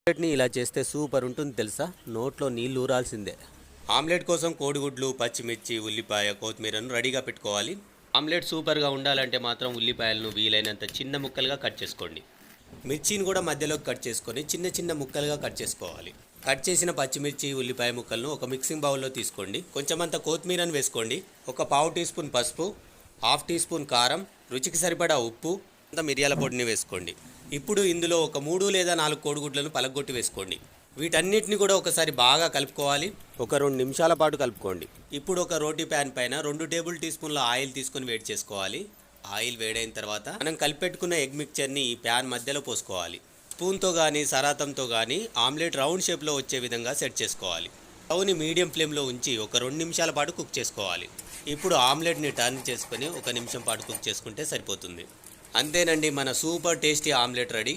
ఆమ్లెట్ని ఇలా చేస్తే సూపర్ ఉంటుంది తెలుసా, నోట్లో నీళ్ళు ఊరాల్సిందే. ఆమ్లెట్ కోసం కోడిగుడ్లు, పచ్చిమిర్చి, ఉల్లిపాయ, కొత్తిమీరను రెడీగా పెట్టుకోవాలి. ఆమ్లెట్ సూపర్గా ఉండాలంటే మాత్రం ఉల్లిపాయలను వీలైనంత చిన్న ముక్కలుగా కట్ చేసుకోండి. మిర్చిని కూడా మధ్యలోకి కట్ చేసుకొని చిన్న చిన్న ముక్కలుగా కట్ చేసుకోవాలి. కట్ చేసిన పచ్చిమిర్చి, ఉల్లిపాయ ముక్కలను ఒక మిక్సింగ్ బౌల్లో తీసుకోండి. కొంచెమంత కొత్తిమీరను వేసుకోండి. ఒక పావు టీ స్పూన్ పసుపు, హాఫ్ టీ స్పూన్ కారం, రుచికి సరిపడా ఉప్పు, అంత మిరియాల పొడిని వేసుకోండి. ఇప్పుడు ఇందులో ఒక 3 లేదా 4 కోడిగుడ్లను పలగొట్టి వేసుకోండి. వీటన్నిటిని కూడా ఒకసారి బాగా కలుపుకోవాలి. ఒక 2 నిమిషాల పాటు కలుపుకోండి. ఇప్పుడు ఒక రోటీ ప్యాన్ పైన 2 టేబుల్ టీ స్పూన్ల ఆయిల్ తీసుకొని వేడి చేసుకోవాలి. ఆయిల్ వేడైన తర్వాత మనం కలిపెట్టుకున్న ఎగ్ మిక్చర్ని ఈ ప్యాన్ మధ్యలో పోసుకోవాలి. స్పూన్తో కానీ సరాతంతో కానీ ఆమ్లెట్ రౌండ్ షేప్లో వచ్చే విధంగా సెట్ చేసుకోవాలి. స్టవ్ని మీడియం ఫ్లేమ్లో ఉంచి ఒక 2 నిమిషాల పాటు కుక్ చేసుకోవాలి. ఇప్పుడు ఆమ్లెట్ని టర్న్ చేసుకొని 1 నిమిషం పాటు కుక్ చేసుకుంటే సరిపోతుంది. అంతేనండి, మన సూపర్ టేస్టీ ఆమ్లెట్ రెడీ.